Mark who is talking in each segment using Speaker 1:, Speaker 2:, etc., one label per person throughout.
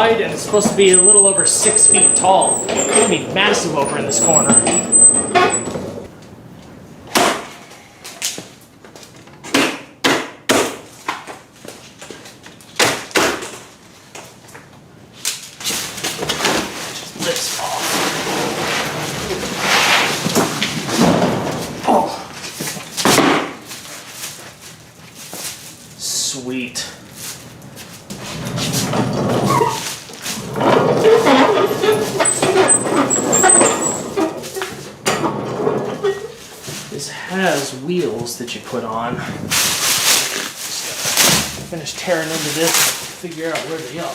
Speaker 1: wide and it's supposed to be a little over 6 feet tall. It's gonna be massive over in this corner. Just lifts off. Oh. Sweet. This has wheels that you put on. Just gotta finish tearing into this and figure out where they are.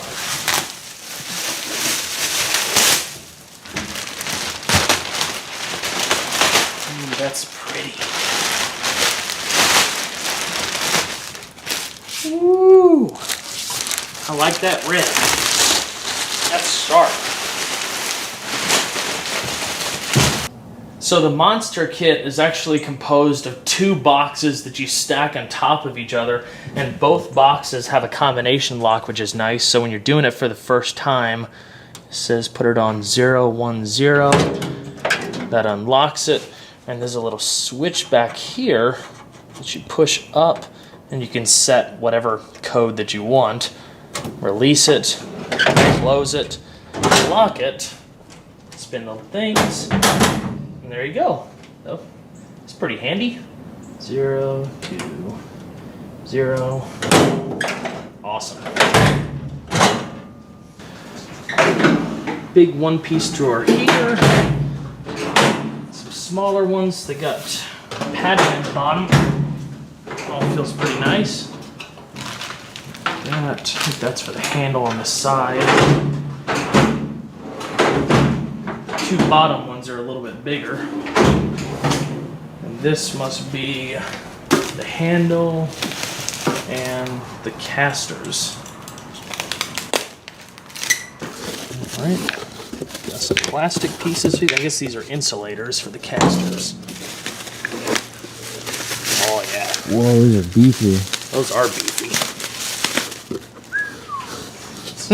Speaker 1: Ooh, that's pretty. Ooh, I like that red. That's sharp. So the monster kit is actually composed of 2 boxes that you stack on top of each other, and both boxes have a combination lock, which is nice. So when you're doing it for the first time, it says put it on 010. That unlocks it, and there's a little switch back here that you push up, and you can set whatever code that you want. Release it, close it, lock it, spin the things, and there you go. Oh, it's pretty handy. 0, 2, 0. Awesome. Big one-piece drawer here. Some smaller ones. They got padding in the bottom. All feels pretty nice. I think that's for the handle on the side. 2 bottom ones are a little bit bigger. And this must be the handle and the casters. Alright, got some plastic pieces. I guess these are insulators for the casters. Oh yeah.
Speaker 2: Whoa, those are beefy.
Speaker 1: Those are beefy.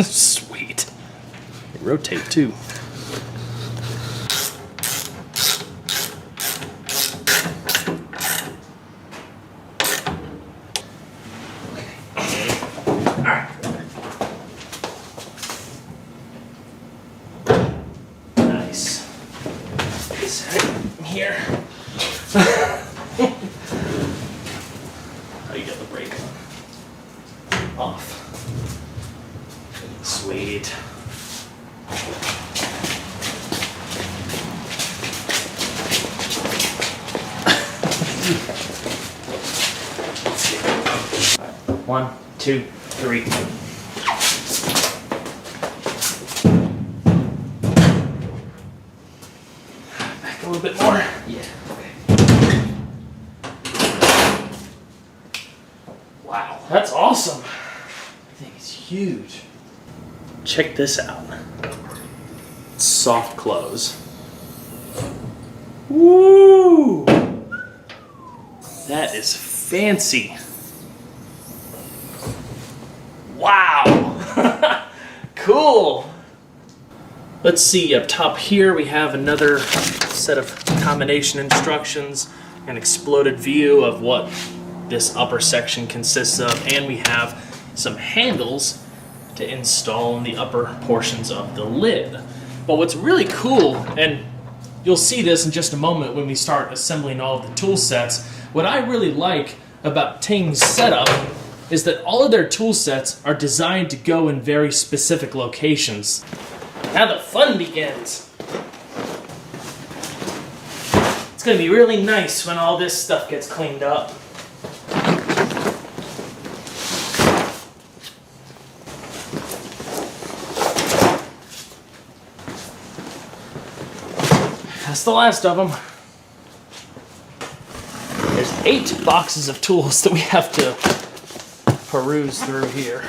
Speaker 1: Sweet. They rotate too. Nice. Set it here. Oh, you got the brake off. Sweet. One, two, three. Back a little bit more. Yeah. Okay. Wow, that's awesome. I think it's huge. Check this out. Soft close. Woo! That is fancy. Wow! Cool! Let's see, up top here we have another set of combination instructions, an exploded view of what this upper section consists of, and we have some handles to install in the upper portions of the lid. But what's really cool, and you'll see this in just a moment when we start assembling all of the tool sets, what I really like about Teng's setup is that all of their tool sets are designed to go in very specific locations. Now the fun begins. It's going to be really nice when all this stuff gets cleaned up. That's the last of them. There's 8 boxes of tools that we have to peruse through here.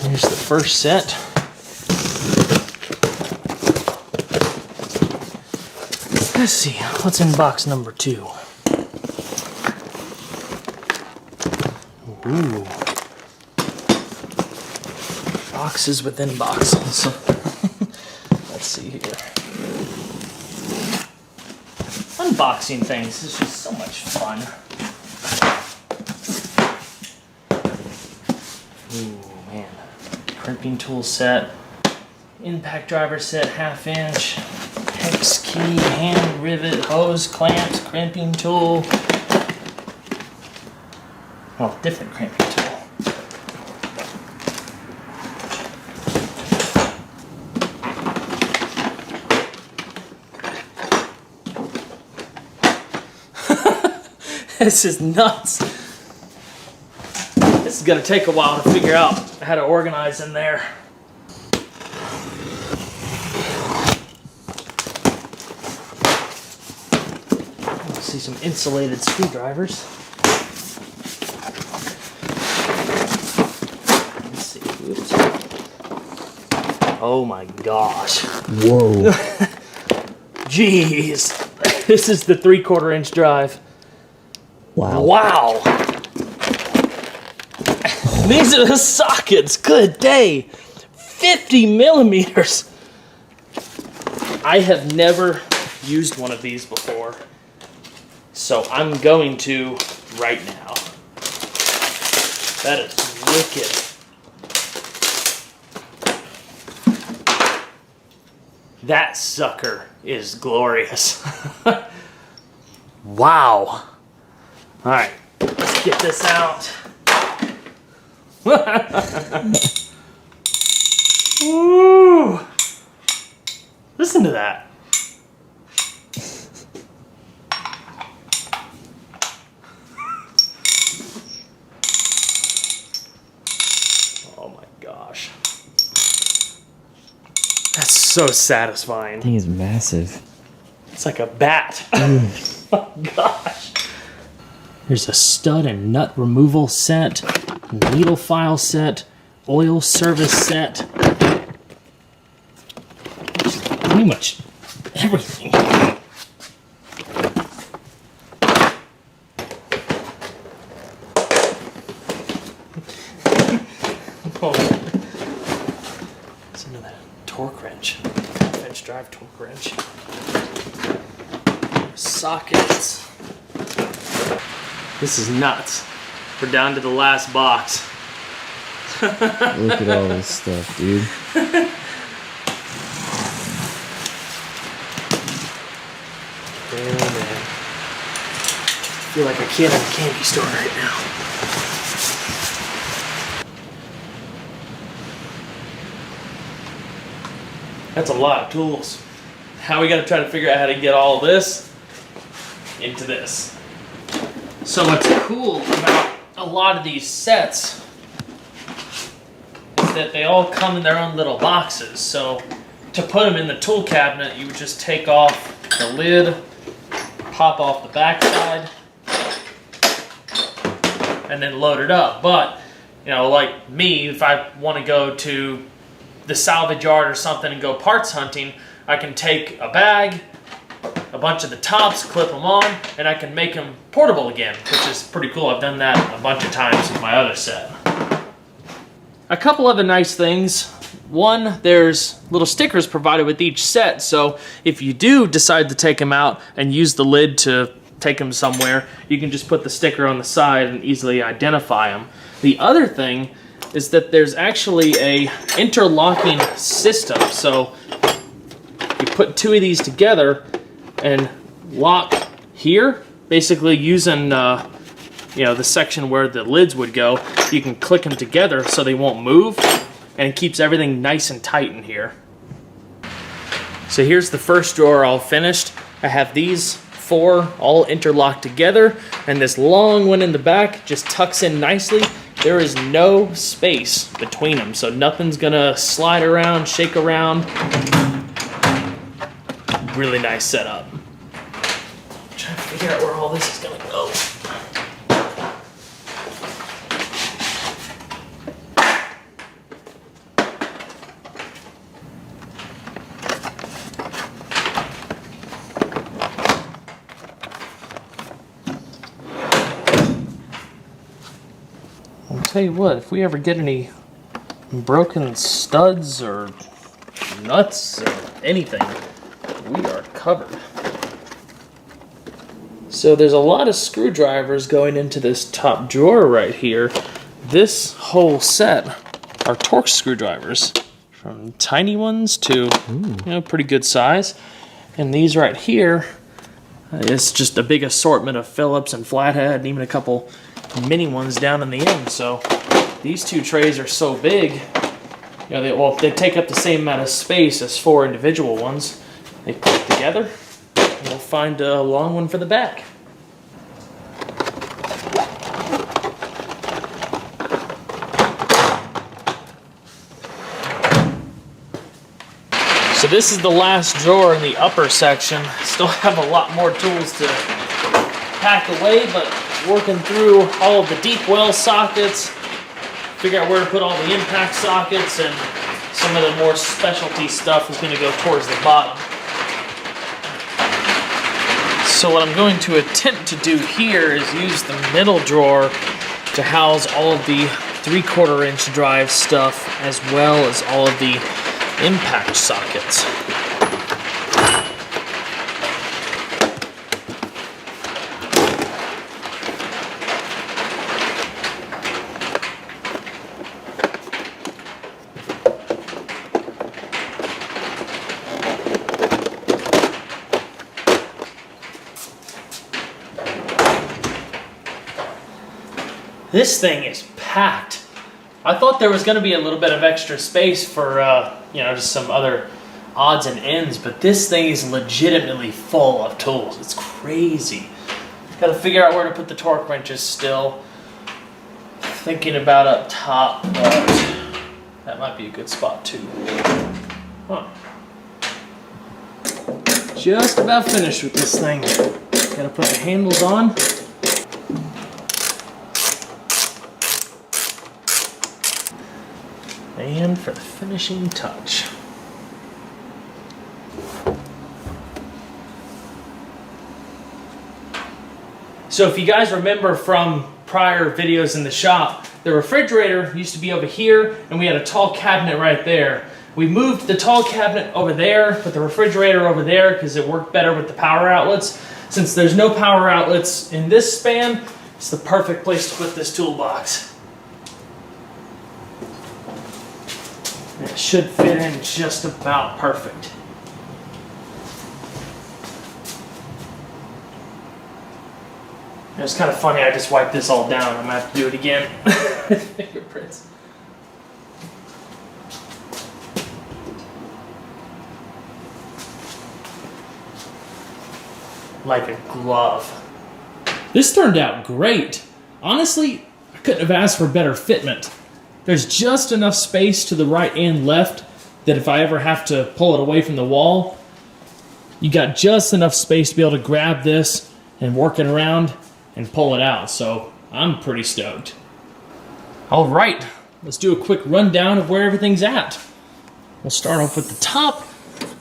Speaker 1: Here's the first set. Let's see, what's in box number 2? Ooh. Boxes within boxes. Let's see here. Unboxing things is just so much fun. Ooh, man. Crimping tool set. Impact driver set, 1/2 inch. Hex key, hand rivet, hose, clamps, crimping tool. Well, different crimping tool. This is nuts. This is gonna take a while to figure out how to organize in there. Let's see some insulated screwdrivers. Let's see. Oops. Oh my gosh.
Speaker 2: Whoa.
Speaker 1: Jeez. This is the 3/4 inch drive.
Speaker 2: Wow.
Speaker 1: Wow. These are the sockets. Good day. 50 millimeters. I have never used one of these before, so I'm going to right now. That is wicked. That sucker is glorious. Wow. All right, let's get this out. Woo! Listen to that. Oh my gosh. That's so satisfying.
Speaker 2: Thing is massive.
Speaker 1: It's like a bat. Oh my gosh. There's a stud and nut removal set, needle file set, oil service set. Pretty much everything. Oh. It's another torque wrench. Half-inch drive torque wrench. Sockets. This is nuts. We're down to the last box.
Speaker 2: Look at all this stuff, dude.
Speaker 1: Man, oh man. I feel like a kid in a candy store right now. That's a lot of tools. How are we gonna try to figure out how to get all this into this? So what's cool about a lot of these sets is that they all come in their own little boxes. So to put them in the tool cabinet, you would just take off the lid, pop off the back side, and then load it up. But, you know, like me, if I want to go to the salvage yard or something and go parts hunting, I can take a bag, a bunch of the tops, clip them on, and I can make them portable again, which is pretty cool. I've done that a bunch of times with my other set. A couple other nice things. One, there's little stickers provided with each set, so if you do decide to take them out and use the lid to take them somewhere, you can just put the sticker on the side and easily identify them. The other thing is that there's actually a interlocking system, so you put two of these together and lock here, basically using you know, the section where the lids would go. You can click them together so they won't move, and it keeps everything nice and tight in here. So here's the first drawer all finished. I have these 4 all interlocked together, and this long one in the back just tucks in nicely. There is no space between them, so nothing's gonna slide around, shake around. Really nice setup. I'm trying to figure out where all this is gonna go. tell you what, if we ever get any broken studs or nuts or anything, we are covered. So there's a lot of screwdrivers going into this top drawer right here. This whole set are Torx screwdrivers, from tiny ones to pretty good size. And these right here, it's just a big assortment of Phillips and flathead, and even a couple mini ones down in the end. So these two trays are so big, they take up the same amount of space as 4 individual ones. They click together, and we'll find a long one for the back. So this is the last drawer in the upper section. Still have a lot more tools to pack away, but working through all of the deep well sockets, figure out where to put all the impact sockets, and some of the more specialty stuff is going to go towards the bottom. So what I'm going to attempt to do here is use the middle drawer to house all of the 3/4 inch drive stuff, as well as all of the impact sockets. This thing is packed. I thought there was going to be a little bit of extra space for, just some other odds and ends, but this thing is legitimately full of tools. It's crazy. Got to figure out where to put the torque wrenches still. Thinking about up top, but that might be a good spot too. Huh. Just about finished with this thing. Got to put the handles on. And for the finishing touch. So if you guys remember from prior videos in the shop, the refrigerator used to be over here, and we had a tall cabinet right there. We moved the tall cabinet over there, put the refrigerator over there because it worked better with the power outlets. Since there's no power outlets in this span, it's the perfect place to put this toolbox. It should fit in just about perfect. It's kind of funny, I just wiped this all down. I'm going to have to do it again. Fingerprints. Like a glove. This turned out great. Honestly, I couldn't have asked for better fitment. There's just enough space to the right and left that if I ever have to pull it away from the wall, you got just enough space to be able to grab this and work it around and pull it out. So I'm pretty stoked. All right, let's do a quick rundown of where everything's at. We'll start off with the top.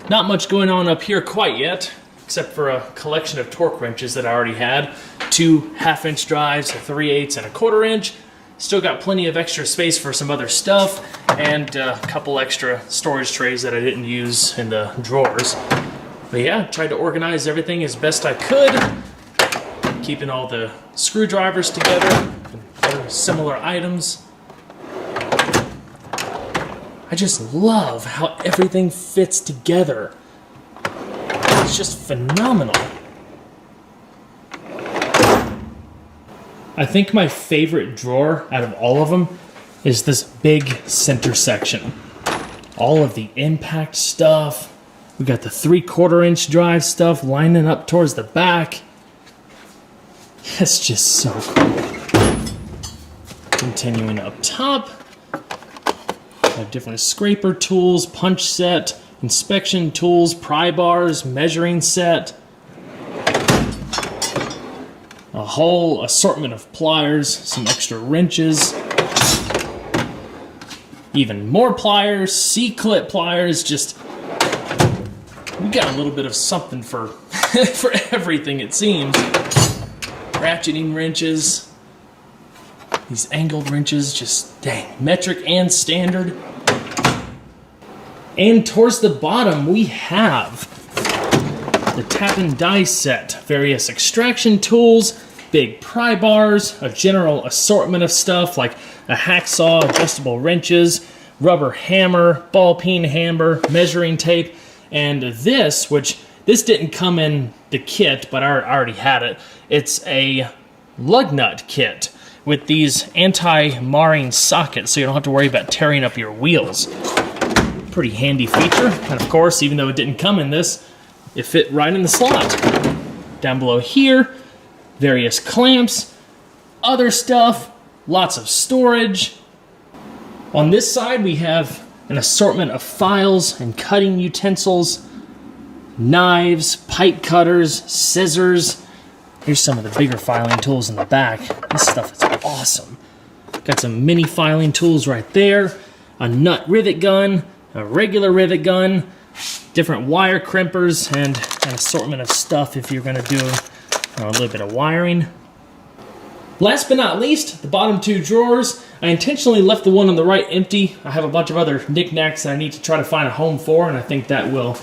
Speaker 1: Not much going on up here quite yet, except for a collection of torque wrenches that I already had. 2 1/2-inch drives, a 3/8 and a 1/4 inch. Still got plenty of extra space for some other stuff, and a couple extra storage trays that I didn't use in the drawers. But yeah, tried to organize everything as best I could, keeping all the screwdrivers together and other similar items. I just love how everything fits together. It's just phenomenal. I think my favorite drawer out of all of them is this big center section. All of the impact stuff. We got the 3/4 inch drive stuff lining up towards the back. It's just so cool. Continuing up top, we have different scraper tools, punch set, inspection tools, pry bars, measuring set. A whole assortment of pliers, some extra wrenches, even more pliers, C-clip pliers, just, we got a little bit of something for, for everything it seems. Ratcheting wrenches, These angled wrenches, just dang, metric and standard. And towards the bottom, we have the tap and die set. Various extraction tools, big pry bars, a general assortment of stuff like a hacksaw, adjustable wrenches, rubber hammer, ball peen hammer, measuring tape, and this, which this didn't come in the kit, but I already had it. It's a lug nut kit with these anti-marring sockets, so you don't have to worry about tearing up your wheels. Pretty handy feature, and of course, even though it didn't come in this, it fit right in the slot. Down below here, various clamps, other stuff, lots of storage. On this side, we have an assortment of files and cutting utensils, knives, pipe cutters, scissors. Here's some of the bigger filing tools in the back. This stuff is awesome. Got some mini filing tools right there, a nut rivet gun, a regular rivet gun, different wire crimpers, and an assortment of stuff if you're going to do a little bit of wiring. Last but not least, the bottom two drawers. I intentionally left the one on the right empty. I have a bunch of other knickknacks that I need to try to find a home for, and I think that will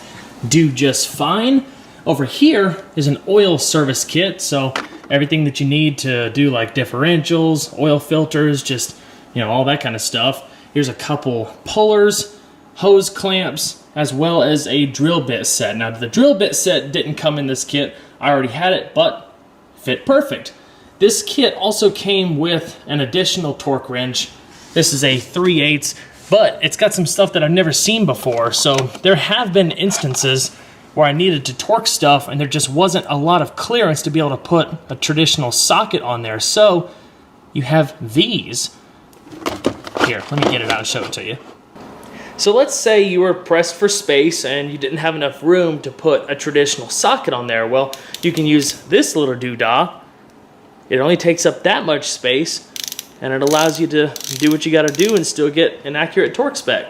Speaker 1: do just fine. Over here is an oil service kit, so everything that you need to do like differentials, oil filters, just, you know, all that kind of stuff. Here's a couple pullers, hose clamps, as well as a drill bit set. Now, the drill bit set didn't come in this kit. I already had it, but fit perfect. This kit also came with an additional torque wrench. This is a 3/8, but it's got some stuff that I've never seen before. So there have been instances where I needed to torque stuff and there just wasn't a lot of clearance to be able to put a traditional socket on there. So you have these. Here, let me get it out and show it to you. So let's say you were pressed for space and you didn't have enough room to put a traditional socket on there. Well, you can use this little doodah. It only takes up that much space, and it allows you to do what you got to do and still get an accurate torque spec.